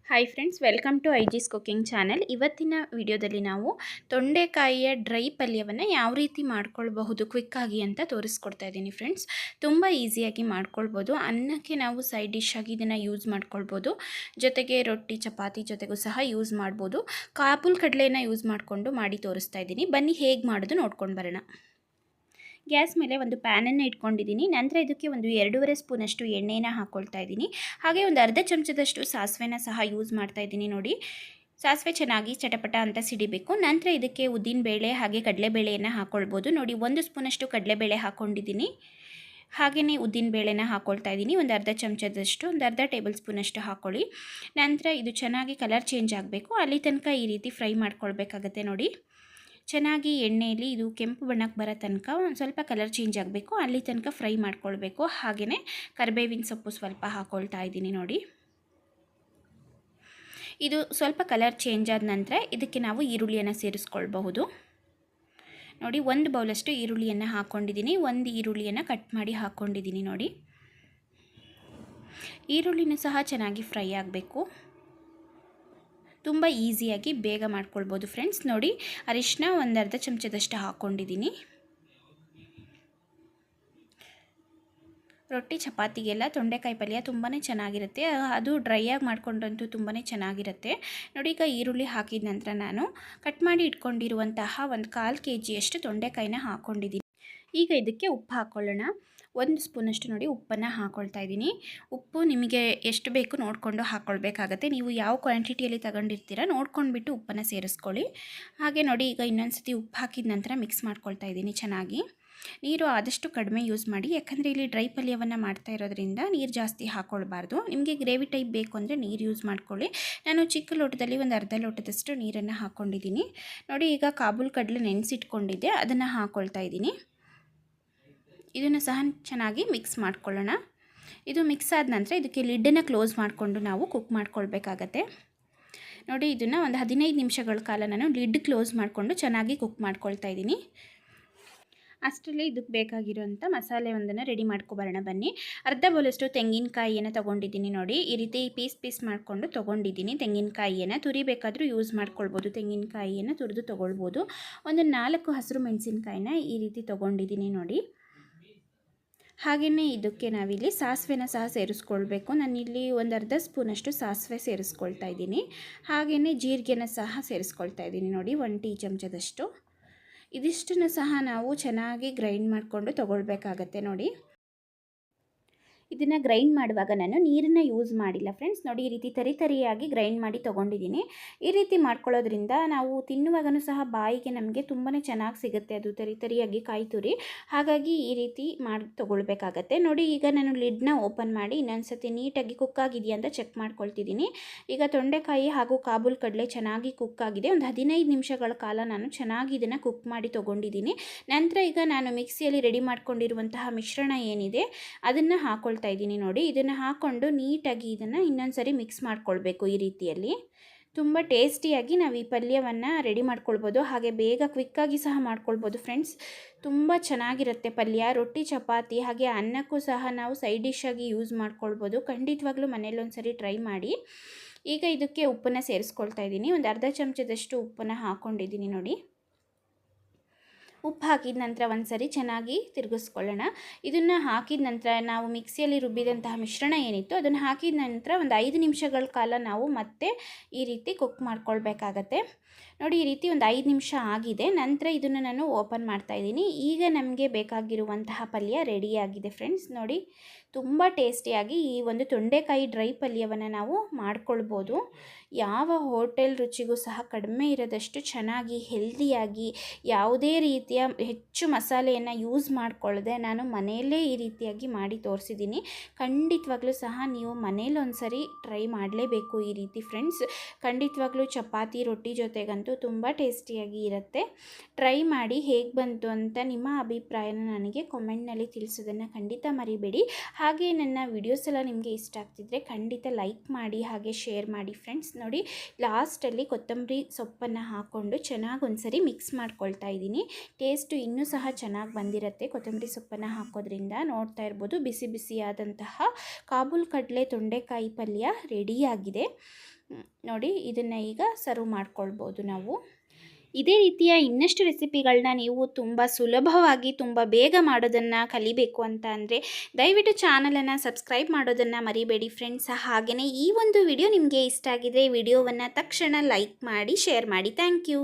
Hi friends, welcome to ಐಜಿಸ್ cooking channel. ಇವತ್ತಿನ ವಿಡಿಯೋದಲ್ಲಿ ನಾವು ತೊಂಡೆಕಾಯಿಯ ಡ್ರೈ ಪಲ್ಯವನ್ನು ಯಾವ ರೀತಿ ಮಾಡ್ಕೊಳ್ಬಹುದು ಕ್ವಿಕ್ಕಾಗಿ ಅಂತ ತೋರಿಸ್ಕೊಡ್ತಾ ಇದ್ದೀನಿ ಫ್ರೆಂಡ್ಸ್. ತುಂಬ ಈಸಿಯಾಗಿ ಮಾಡ್ಕೊಳ್ಬೋದು. ಅನ್ನಕ್ಕೆ ನಾವು ಸೈಡ್ ಡಿಶ್ ಆಗಿ ಇದನ್ನು ಯೂಸ್ ಮಾಡ್ಕೊಳ್ಬೋದು. ಜೊತೆಗೆ ರೊಟ್ಟಿ ಚಪಾತಿ ಜೊತೆಗೂ ಸಹ ಯೂಸ್ ಮಾಡ್ಬೋದು. ಕಾಬೂಲ್ ಕಡಲೆಯನ್ನು ಯೂಸ್ ಮಾಡಿಕೊಂಡು ಮಾಡಿ ತೋರಿಸ್ತಾ ಇದ್ದೀನಿ. ಬನ್ನಿ ಹೇಗೆ ಮಾಡೋದು ನೋಡ್ಕೊಂಡು ಬರೋಣ. ಗ್ಯಾಸ್ ಮೇಲೆ ಒಂದು ಪ್ಯಾನನ್ನು ಇಟ್ಕೊಂಡಿದ್ದೀನಿ. ನಂತರ ಇದಕ್ಕೆ ಒಂದು 2.5 ಸ್ಪೂನಷ್ಟು ಎಣ್ಣೆನ ಹಾಕ್ಕೊಳ್ತಾ ಇದ್ದೀನಿ. ಹಾಗೆ ಒಂದು ಅರ್ಧ ಚಮಚದಷ್ಟು ಸಾಸಿವೆನ ಸಹ ಯೂಸ್ ಮಾಡ್ತಾ ಇದ್ದೀನಿ. ನೋಡಿ, ಸಾಸಿವೆ ಚೆನ್ನಾಗಿ ಚಟಪಟ ಅಂತ ಸಿಡಿಬೇಕು. ನಂತರ ಇದಕ್ಕೆ ಉದ್ದಿನಬೇಳೆ ಹಾಗೆ ಕಡಲೆಬೇಳೆಯನ್ನು ಹಾಕ್ಕೊಳ್ಬೋದು. ನೋಡಿ, 1 ಸ್ಪೂನಷ್ಟು ಕಡಲೆಬೇಳೆ ಹಾಕ್ಕೊಂಡಿದ್ದೀನಿ. ಹಾಗೆಯೇ ಉದ್ದಿನಬೇಳೆನ ಹಾಕ್ಕೊಳ್ತಾ ಇದ್ದೀನಿ. ಒಂದು ಅರ್ಧ ಚಮಚದಷ್ಟು, ಒಂದು ಅರ್ಧ ಟೇಬಲ್ ಸ್ಪೂನಷ್ಟು ಹಾಕ್ಕೊಳ್ಳಿ. ನಂತರ ಇದು ಚೆನ್ನಾಗಿ ಕಲರ್ ಚೇಂಜ್ ಆಗಬೇಕು. ಅಲ್ಲಿ ತನಕ ಈ ರೀತಿ ಫ್ರೈ ಮಾಡ್ಕೊಳ್ಬೇಕಾಗತ್ತೆ. ನೋಡಿ, ಚೆನ್ನಾಗಿ ಎಣ್ಣೆಯಲ್ಲಿ ಇದು ಕೆಂಪು ಬಣ್ಣಕ್ಕೆ ಬರೋ ತನಕ ಒಂದು ಸ್ವಲ್ಪ ಕಲರ್ ಚೇಂಜ್ ಆಗಬೇಕು. ಅಲ್ಲಿ ತನಕ ಫ್ರೈ ಮಾಡ್ಕೊಳ್ಬೇಕು. ಹಾಗೆಯೇ ಕರಿಬೇವಿನ ಸೊಪ್ಪು ಸ್ವಲ್ಪ ಹಾಕ್ಕೊಳ್ತಾ ಇದ್ದೀನಿ. ನೋಡಿ, ಇದು ಸ್ವಲ್ಪ ಕಲರ್ ಚೇಂಜ್ ಆದ ನಂತರ ಇದಕ್ಕೆ ನಾವು ಈರುಳ್ಳಿಯನ್ನು ಸೇರಿಸ್ಕೊಳ್ಬಹುದು. ನೋಡಿ, 1 ಬೌಲಷ್ಟು ಈರುಳ್ಳಿಯನ್ನು ಹಾಕ್ಕೊಂಡಿದ್ದೀನಿ. 1 ಈರುಳ್ಳಿಯನ್ನು ಕಟ್ ಮಾಡಿ ಹಾಕ್ಕೊಂಡಿದ್ದೀನಿ. ನೋಡಿ, ಈರುಳ್ಳಿನೂ ಸಹ ಚೆನ್ನಾಗಿ ಫ್ರೈ ಆಗಬೇಕು. ತುಂಬ ಈಸಿಯಾಗಿ ಬೇಗ ಮಾಡ್ಕೊಳ್ಬೋದು ಫ್ರೆಂಡ್ಸ್. ನೋಡಿ, ಅರಿಶಿನ ಒಂದು ಅರ್ಧ ಚಮಚದಷ್ಟು ಹಾಕ್ಕೊಂಡಿದ್ದೀನಿ. ರೊಟ್ಟಿ ಚಪಾತಿಗೆಲ್ಲ ತೊಂಡೆಕಾಯಿ ಪಲ್ಯ ತುಂಬಾ ಚೆನ್ನಾಗಿರುತ್ತೆ. ಅದು ಡ್ರೈಯಾಗಿ ಮಾಡ್ಕೊಂಡಂತೂ ತುಂಬಾ ಚೆನ್ನಾಗಿರುತ್ತೆ. ನೋಡಿ, ಈಗ ಈರುಳ್ಳಿ ಹಾಕಿದ ನಂತರ ನಾನು ಕಟ್ ಮಾಡಿ ಇಟ್ಕೊಂಡಿರುವಂತಹ ಒಂದು 1/4 kg ತೊಂಡೆಕಾಯಿನ ಹಾಕ್ಕೊಂಡಿದ್ದೀನಿ. ಈಗ ಇದಕ್ಕೆ ಉಪ್ಪು ಹಾಕ್ಕೊಳ್ಳೋಣ. 1 ಸ್ಪೂನಷ್ಟು ನೋಡಿ ಉಪ್ಪನ್ನು ಹಾಕ್ಕೊಳ್ತಾ ಇದ್ದೀನಿ. ಉಪ್ಪು ನಿಮಗೆ ಎಷ್ಟು ಬೇಕು ನೋಡಿಕೊಂಡು ಹಾಕ್ಕೊಳ್ಬೇಕಾಗತ್ತೆ. ನೀವು ಯಾವ ಕ್ವಾಂಟಿಟಿಯಲ್ಲಿ ತಗೊಂಡಿರ್ತೀರ ನೋಡ್ಕೊಂಡ್ಬಿಟ್ಟು ಉಪ್ಪನ್ನು ಸೇರಿಸ್ಕೊಳ್ಳಿ. ಹಾಗೆ ನೋಡಿ, ಈಗ ಇನ್ನೊಂದು ಸತಿ ಉಪ್ಪು ಹಾಕಿದ ನಂತರ ಮಿಕ್ಸ್ ಮಾಡ್ಕೊಳ್ತಾ ಇದ್ದೀನಿ ಚೆನ್ನಾಗಿ. ನೀರು ಆದಷ್ಟು ಕಡಿಮೆ ಯೂಸ್ ಮಾಡಿ, ಯಾಕಂದರೆ ಇಲ್ಲಿ ಡ್ರೈ ಪಲ್ಯವನ್ನು ಮಾಡ್ತಾ ಇರೋದ್ರಿಂದ ನೀರು ಜಾಸ್ತಿ ಹಾಕ್ಕೊಳ್ಬಾರ್ದು. ನಿಮಗೆ ಗ್ರೇವಿ ಟೈಪ್ ಬೇಕು ಅಂದರೆ ನೀರು ಯೂಸ್ ಮಾಡ್ಕೊಳ್ಳಿ. ನಾನು ಚಿಕ್ಕ ಲೋಟದಲ್ಲಿ ಒಂದು ಅರ್ಧ ಲೋಟದಷ್ಟು ನೀರನ್ನು ಹಾಕ್ಕೊಂಡಿದ್ದೀನಿ. ನೋಡಿ, ಈಗ ಕಾಬೂಲ್ ಕಡಲೆ ನೆನೆಸಿಟ್ಕೊಂಡಿದ್ದೆ, ಅದನ್ನು ಹಾಕ್ಕೊಳ್ತಾ ಇದ್ದೀನಿ. ಇದನ್ನು ಸಹ ಚೆನ್ನಾಗಿ ಮಿಕ್ಸ್ ಮಾಡ್ಕೊಳ್ಳೋಣ. ಇದು ಮಿಕ್ಸ್ ಆದ ನಂತರ ಇದಕ್ಕೆ ಲಿಡ್ಡನ್ನು ಕ್ಲೋಸ್ ಮಾಡಿಕೊಂಡು ನಾವು ಕುಕ್ ಮಾಡ್ಕೊಳ್ಬೇಕಾಗತ್ತೆ. ನೋಡಿ, ಇದನ್ನು ಒಂದು 15 ನಿಮಿಷಗಳ ಕಾಲ ನಾನು ಲಿಡ್ ಕ್ಲೋಸ್ ಮಾಡಿಕೊಂಡು ಚೆನ್ನಾಗಿ ಕುಕ್ ಮಾಡ್ಕೊಳ್ತಾ ಇದ್ದೀನಿ. ಅಷ್ಟರಲ್ಲಿ ಇದಕ್ಕೆ ಬೇಕಾಗಿರೋಂಥ ಮಸಾಲೆ ಒಂದನ್ನು ರೆಡಿ ಮಾಡ್ಕೊಬರೋಣ ಬನ್ನಿ. ಅರ್ಧ ಬೌಲಷ್ಟು ತೆಂಗಿನಕಾಯಿಯನ್ನು ತೊಗೊಂಡಿದ್ದೀನಿ. ನೋಡಿ, ಈ ರೀತಿ ಪೀಸ್ ಮಾಡಿಕೊಂಡು ತೊಗೊಂಡಿದ್ದೀನಿ. ತೆಂಗಿನಕಾಯಿಯನ್ನು ತುರಿಬೇಕಾದರೂ ಯೂಸ್ ಮಾಡ್ಕೊಳ್ಬೋದು. ತೆಂಗಿನಕಾಯಿಯನ್ನು ತುರಿದು ತೊಗೊಳ್ಬೋದು. ಒಂದು 4 ಹಸಿರು ಮೆಣಸಿನಕಾಯಿನ ಈ ರೀತಿ ತೊಗೊಂಡಿದ್ದೀನಿ. ನೋಡಿ, ಹಾಗೆಯೇ ಇದಕ್ಕೆ ನಾವಿಲ್ಲಿ ಸಾಸಿವೆನ ಸಹ ಸೇರಿಸ್ಕೊಳ್ಬೇಕು. ನಾನಿಲ್ಲಿ ಒಂದು ಅರ್ಧ ಸ್ಪೂನಷ್ಟು ಸಾಸಿವೆ ಸೇರಿಸ್ಕೊಳ್ತಾ ಇದ್ದೀನಿ. ಹಾಗೆಯೇ ಜೀರಿಗೆನ ಸಹ ಸೇರಿಸ್ಕೊಳ್ತಾ ಇದ್ದೀನಿ. ನೋಡಿ, 1 ಟೀ ಚಮಚದಷ್ಟು. ಇದಿಷ್ಟನ್ನು ಸಹ ನಾವು ಚೆನ್ನಾಗಿ ಗ್ರೈಂಡ್ ಮಾಡಿಕೊಂಡು ತೊಗೊಳ್ಬೇಕಾಗತ್ತೆ. ನೋಡಿ, ಇದನ್ನು ಗ್ರೈಂಡ್ ಮಾಡುವಾಗ ನಾನು ನೀರನ್ನು ಯೂಸ್ ಮಾಡಿಲ್ಲ ಫ್ರೆಂಡ್ಸ್. ನೋಡಿ, ಈ ರೀತಿ ತರಿಯಾಗಿ ಗ್ರೈಂಡ್ ಮಾಡಿ ತೊಗೊಂಡಿದ್ದೀನಿ. ಈ ರೀತಿ ಮಾಡ್ಕೊಳ್ಳೋದ್ರಿಂದ ನಾವು ತಿನ್ನುವಾಗಲೂ ಸಹ ಬಾಯಿಗೆ ನಮಗೆ ತುಂಬಾ ಚೆನ್ನಾಗಿ ಸಿಗುತ್ತೆ. ಅದು ತರಿಯಾಗಿ ಕಾಯಿ ತುರಿ. ಹಾಗಾಗಿ ಈ ರೀತಿ ಮಾಡಿ ತೊಗೊಳ್ಬೇಕಾಗತ್ತೆ. ನೋಡಿ, ಈಗ ನಾನು ಲಿಡ್ನ ಓಪನ್ ಮಾಡಿ ಇನ್ನೊಂದು ಸತಿ ನೀಟಾಗಿ ಕುಕ್ ಆಗಿದೆಯಾ ಅಂತ ಚೆಕ್ ಮಾಡ್ಕೊಳ್ತಿದ್ದೀನಿ. ಈಗ ತೊಂಡೆಕಾಯಿ ಹಾಗೂ ಕಾಬೂಲ್ ಕಡಲೆ ಚೆನ್ನಾಗಿ ಕುಕ್ ಆಗಿದೆ. ಒಂದು 15 ನಿಮಿಷಗಳ ಕಾಲ ನಾನು ಚೆನ್ನಾಗಿ ಇದನ್ನು ಕುಕ್ ಮಾಡಿ ತೊಗೊಂಡಿದ್ದೀನಿ. ನಂತರ ಈಗ ನಾನು ಮಿಕ್ಸಿಯಲ್ಲಿ ರೆಡಿ ಮಾಡ್ಕೊಂಡಿರುವಂತಹ ಮಿಶ್ರಣ ಏನಿದೆ ಅದನ್ನು ಹಾಕ್ಕೊಳ್ತಾ ಇದ್ದೀನಿ. ನೋಡಿ, ಇದನ್ನು ಹಾಕ್ಕೊಂಡು ನೀಟಾಗಿ ಇದನ್ನು ಇನ್ನೊಂದು ಸರಿ ಮಿಕ್ಸ್ ಮಾಡ್ಕೊಳ್ಬೇಕು. ಈ ರೀತಿಯಲ್ಲಿ ತುಂಬ ಟೇಸ್ಟಿಯಾಗಿ ನಾವು ಈ ಪಲ್ಯವನ್ನು ರೆಡಿ ಮಾಡ್ಕೊಳ್ಬೋದು. ಹಾಗೆ ಬೇಗ ಕ್ವಿಕ್ಕಾಗಿ ಸಹ ಮಾಡ್ಕೊಳ್ಬೋದು ಫ್ರೆಂಡ್ಸ್. ತುಂಬ ಚೆನ್ನಾಗಿರುತ್ತೆ ಪಲ್ಯ. ರೊಟ್ಟಿ ಚಪಾತಿ ಹಾಗೆ ಅನ್ನಕ್ಕೂ ಸಹ ನಾವು ಸೈಡ್ ಡಿಶ್ ಆಗಿ ಯೂಸ್ ಮಾಡ್ಕೊಳ್ಬೋದು. ಖಂಡಿತವಾಗ್ಲೂ ಮನೇಲಿ ಒಂದು ಸರಿ ಟ್ರೈ ಮಾಡಿ. ಈಗ ಇದಕ್ಕೆ ಉಪ್ಪನ್ನು ಸೇರಿಸ್ಕೊಳ್ತಾ ಇದ್ದೀನಿ. ಒಂದು ಅರ್ಧ ಚಮಚದಷ್ಟು ಉಪ್ಪನ್ನು ಹಾಕ್ಕೊಂಡಿದ್ದೀನಿ. ನೋಡಿ, ಉಪ್ಪು ಹಾಕಿದ ನಂತರ ಒಂದು ಸರಿ ಚೆನ್ನಾಗಿ ತಿರುಗಿಸ್ಕೊಳ್ಳೋಣ. ಇದನ್ನು ಹಾಕಿದ ನಂತರ ನಾವು ಮಿಕ್ಸಿಯಲ್ಲಿ ರುಬ್ಬಿದಂತಹ ಮಿಶ್ರಣ ಏನಿತ್ತು ಅದನ್ನು ಹಾಕಿದ ನಂತರ ಒಂದು 5 ನಿಮಿಷಗಳ ಕಾಲ ನಾವು ಮತ್ತೆ ಈ ರೀತಿ ಕುಕ್ ಮಾಡ್ಕೊಳ್ಬೇಕಾಗತ್ತೆ. ನೋಡಿ, ಈ ರೀತಿ ಒಂದು 5 ನಿಮಿಷ ಆಗಿದೆ. ನಂತರ ಇದನ್ನು ನಾನು ಓಪನ್ ಮಾಡ್ತಾಯಿದ್ದೀನಿ. ಈಗ ನಮಗೆ ಬೇಕಾಗಿರುವಂತಹ ಪಲ್ಯ ರೆಡಿಯಾಗಿದೆ ಫ್ರೆಂಡ್ಸ್. ನೋಡಿ, ತುಂಬ ಟೇಸ್ಟಿಯಾಗಿ ಈ ಒಂದು ತೊಂಡೆಕಾಯಿ ಡ್ರೈ ಪಲ್ಯವನ್ನು ನಾವು ಮಾಡ್ಕೊಳ್ಬೋದು. ಯಾವ ಹೋಟೆಲ್ ರುಚಿಗೂ ಸಹ ಕಡಿಮೆ ಇರೋದಷ್ಟು ಚೆನ್ನಾಗಿ ಹೆಲ್ದಿಯಾಗಿ ಯಾವುದೇ ರೀತಿಯ ಹೆಚ್ಚು ಮಸಾಲೆಯನ್ನು ಯೂಸ್ ಮಾಡಿಕೊಳ್ಳದೆ ನಾನು ಮನೆಯಲ್ಲೇ ಈ ರೀತಿಯಾಗಿ ಮಾಡಿ ತೋರಿಸಿದ್ದೀನಿ. ಖಂಡಿತವಾಗ್ಲೂ ಸಹ ನೀವು ಮನೇಲಿ ಒಂದು ಸರಿ ಟ್ರೈ ಮಾಡಲೇಬೇಕು ಈ ರೀತಿ ಫ್ರೆಂಡ್ಸ್. ಖಂಡಿತವಾಗ್ಲೂ ಚಪಾತಿ ರೊಟ್ಟಿ ಜೊತೆಗಂತೂ ತುಂಬ ಟೇಸ್ಟಿಯಾಗಿ ಇರುತ್ತೆ. ಟ್ರೈ ಮಾಡಿ ಹೇಗೆ ಬಂತು ಅಂತ ನಿಮ್ಮ ಅಭಿಪ್ರಾಯನ ನನಗೆ ಕಾಮೆಂಟ್ನಲ್ಲಿ ತಿಳಿಸೋದನ್ನು ಖಂಡಿತ ಮರಿಬೇಡಿ. ಹಾಗೆ ನನ್ನ ವಿಡಿಯೋಸ್ ಎಲ್ಲ ನಿಮಗೆ ಇಷ್ಟ ಆಗ್ತಿದ್ರೆ ಖಂಡಿತ ಲೈಕ್ ಮಾಡಿ ಹಾಗೆ ಶೇರ್ ಮಾಡಿ ಫ್ರೆಂಡ್ಸ್. ನೋಡಿ ಲಾಸ್ಟಲ್ಲಿ ಕೊತ್ತಂಬರಿ ಸೊಪ್ಪನ್ನು ಹಾಕ್ಕೊಂಡು ಚೆನ್ನಾಗಿ ಒಂದ್ಸರಿ ಮಿಕ್ಸ್ ಮಾಡ್ಕೊಳ್ತಾ ಇದ್ದೀನಿ. ಟೇಸ್ಟು ಇನ್ನೂ ಸಹ ಚೆನ್ನಾಗಿ ಬಂದಿರುತ್ತೆ ಕೊತ್ತಂಬರಿ ಸೊಪ್ಪನ್ನು ಹಾಕೋದ್ರಿಂದ. ನೋಡ್ತಾ ಇರ್ಬೋದು ಬಿಸಿ ಬಿಸಿಯಾದಂತಹ ಕಾಬೂಲ್ ಕಡಲೆ ತೊಂಡೆಕಾಯಿ ಪಲ್ಯ ರೆಡಿಯಾಗಿದೆ ನೋಡಿ. ಇದನ್ನು ಈಗ ಸರ್ವ್ ಮಾಡ್ಕೊಳ್ಬೋದು ನಾವು. ಇದೇ ರೀತಿಯ ಇನ್ನಷ್ಟು ರೆಸಿಪಿಗಳನ್ನ ನೀವು ತುಂಬ ಸುಲಭವಾಗಿ ತುಂಬ ಬೇಗ ಮಾಡೋದನ್ನು ಕಲಿಬೇಕು ಅಂತ ಅಂದರೆ ದಯವಿಟ್ಟು ಚಾನಲನ್ನು ಸಬ್ಸ್ಕ್ರೈಬ್ ಮಾಡೋದನ್ನು ಮರಿಬೇಡಿ ಫ್ರೆಂಡ್ಸ್. ಹಾಗೆಯೇ ಈ ಒಂದು ವಿಡಿಯೋ ನಿಮಗೆ ಇಷ್ಟ ಆಗಿದೆ ವಿಡಿಯೋವನ್ನು ತಕ್ಷಣ ಲೈಕ್ ಮಾಡಿ ಶೇರ್ ಮಾಡಿ. Thank you.